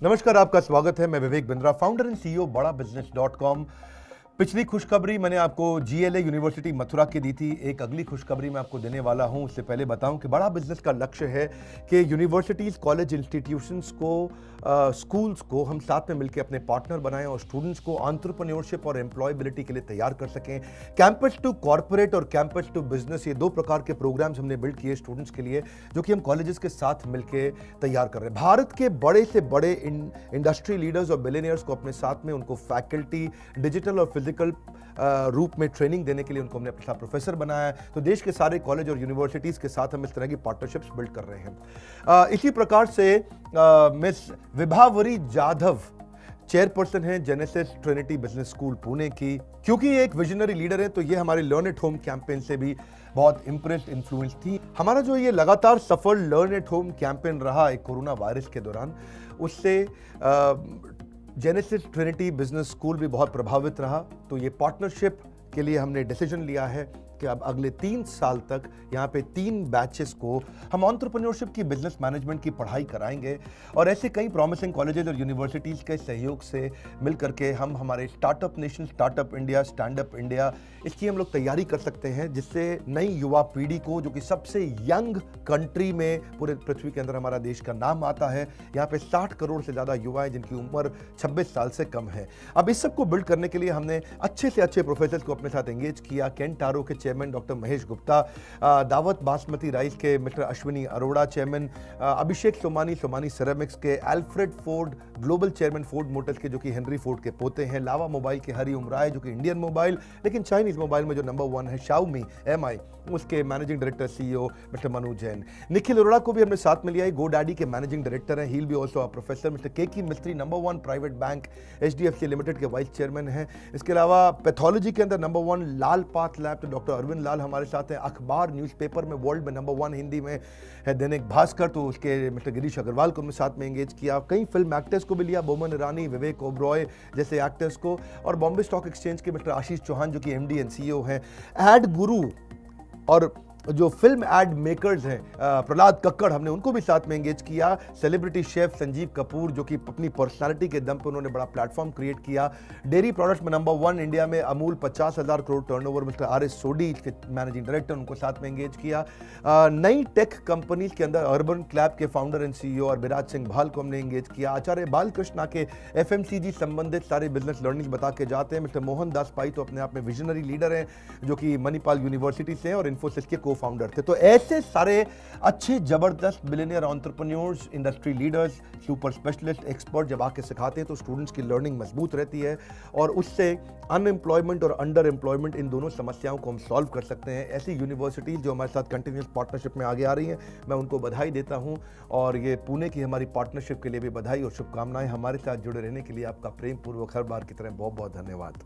नमस्कार, आपका स्वागत है। मैं Vivek Bindra, founder and CEO बड़ा बिजनेस .com। पिछली खुशखबरी मैंने आपको जीएलए यूनिवर्सिटी मथुरा की दी थी। एक अगली खुशखबरी मैं आपको देने वाला हूं। उससे पहले बताऊं कि बड़ा बिजनेस का लक्ष्य है कि यूनिवर्सिटीज़, कॉलेज, इंस्टीट्यूशंस को, स्कूल्स को हम साथ में मिलकर अपने पार्टनर बनाएं और स्टूडेंट्स को एंटरप्रेन्योरशिप और एम्प्लॉयबिलिटी के लिए तैयार कर सकें। कैंपस टू कॉर्पोरेट और कैंपस टू बिजनेस, ये दो प्रकार के प्रोग्राम्स हमने बिल्ड किए स्टूडेंट्स के लिए, जो कि हम कॉलेजेस के साथ मिलकर तैयार कर रहे हैं। भारत के बड़े से बड़े इंडस्ट्री लीडर्स और बिलियनियर्स को अपने साथ में, उनको फैकल्टी, डिजिटल और फिजिकल रूप में ट्रेनिंग देने के लिए उनको हमने अपने साथ प्रोफेसर बनाया है। तो देश के सारे कॉलेज और यूनिवर्सिटीज़ के साथ हम इस तरह की पार्टनरशिप्स बिल्ड कर रहे हैं। इसी प्रकार से मिस विभावरी जाधव चेयरपर्सन हैं genesis Trinity business school Pune की। क्योंकि ये एक विजनरी लीडर है, तो ये हमारे लर्न एट होम कैंपेन से भी बहुत इंप्रेस्ड, इन्फ्लुएंस थी। हमारा जो ये लगातार सफल लर्न एट होम कैंपेन रहा एक कोरोना वायरस के दौरान, उससे जेनेसिस ट्रिनिटी बिजनेस स्कूल भी बहुत प्रभावित रहा। तो ये पार्टनरशिप के लिए हमने डिसीजन लिया है कि अब अगले 3 साल तक यहाँ पे 3 बैचेस को हम एंटरप्रेन्योरशिप की, बिजनेस मैनेजमेंट की पढ़ाई कराएंगे। और ऐसे कई प्रॉमिसिंग कॉलेजेस और यूनिवर्सिटीज़ के सहयोग से मिल करके हम हमारे startup nation, startup India, stand up India, इसकी हम लोग तैयारी कर सकते हैं, जिससे नई युवा पीढ़ी को, जो कि सबसे यंग कंट्री में पूरे पृथ्वी के अंदर हमारा देश का नाम आता है, यहाँ पे 60 करोड़ से ज़्यादा युवा हैं जिनकी उम्र 26 साल से कम है। अब इस सब को बिल्ड करने के लिए हमने अच्छे से अच्छे प्रोफेसर को अपने साथ एंगेज किया। केंटारो के चेयरमैन डॉक्टर महेश गुप्ता, दावत बासमती राइस के मिस्टर अश्विनी अरोड़ा चेयरमैन, अभिषेक सोमानी सिरेमिक्स के, Alfred Ford global chairman Ford Motors के, जो कि हेनरी फोर्ड के पोते हैं, लावा मोबाइल के हरिओम राय, जो कि इंडियन मोबाइल लेकिन चाइनीज मोबाइल में जो नंबर 1 है, शाओमी MI, उसके managing director CEO mister Manu Jain. Nikhil Arora को भी हमने साथ में लिया है, गोडैडी के मैनेजिंग डायरेक्टर हैं, he will be also a professor. Mister Keki Mistry, number 1 private bank HDFC limited के वाइस चेयरमैन हैं। इसके अलावा पैथोलॉजी के अंदर नंबर 1 लाल पाथ लैब, तो डॉक्टर अरविंद लाल हमारे साथ हैं। अखबार, न्यूज़पेपर में वर्ल्ड में नंबर 1 हिंदी में है दैनिक भास्कर, तो उसके मिस्टर गिरीश अग्रवाल को हमने साथ में एंगेज किया। कई फिल्म एक्टर्स को भी लिया, बोमन ईरानी, विवेक ओबरॉय जैसे एक्टर्स को, और बॉम्बे स्टॉक एक्सचेंज के मिस्टर आशीष चौहान, जो कि MD एंड CEO हैं। एड गुरु और जो फिल्म एड मेकर्स हैं, प्रहलाद कक्कड़, हमने उनको भी साथ में एंगेज किया। सेलिब्रिटी शेफ संजीव कपूर, जो कि अपनी पर्सनालिटी के दम पर उन्होंने बड़ा प्लेटफॉर्म क्रिएट किया। डेयरी प्रोडक्ट्स में नंबर 1 इंडिया में Amul, 50,000 crore turnover, mister RS सोडी के मैनेजिंग डायरेक्टर, उनको साथ में एंगेज किया। नई टेक कंपनीज के अंदर अर्बन क्लैब के फाउंडर एंड CEO और विराज सिंह भाल को हमने एंगेज किया। आचार्य बालकृष्णा के FMCG संबंधित सारे बिजनेस लर्निंग बता के जाते हैं। मिस्टर मोहन दास पाई तो अपने आप में विजनरी लीडर हैं, जो कि मणिपाल यूनिवर्सिटी से हैं और इन्फोसिस के फाउंडर थे। तो ऐसे सारे अच्छे जबरदस्त billionaire entrepreneurs, industry leaders, super specialist, expert जब आके सिखाते हैं तो स्टूडेंट्स की लर्निंग मजबूत रहती है और उससे अनएम्प्लॉयमेंट और अंडर एम्प्लॉयमेंट, इन दोनों समस्याओं को हम सॉल्व कर सकते हैं। ऐसी यूनिवर्सिटीज़ जो हमारे साथ कंटिन्यूस पार्टनरशिप में आगे आ रही हैं, मैं उनको बधाई देता हूं। और ये पुणे की हमारी पार्टनरशिप के लिए भी बधाई और शुभकामनाएं। हमारे साथ जुड़े रहने के लिए आपका प्रेम पूर्वक हर बार की तरह बहुत बहुत धन्यवाद।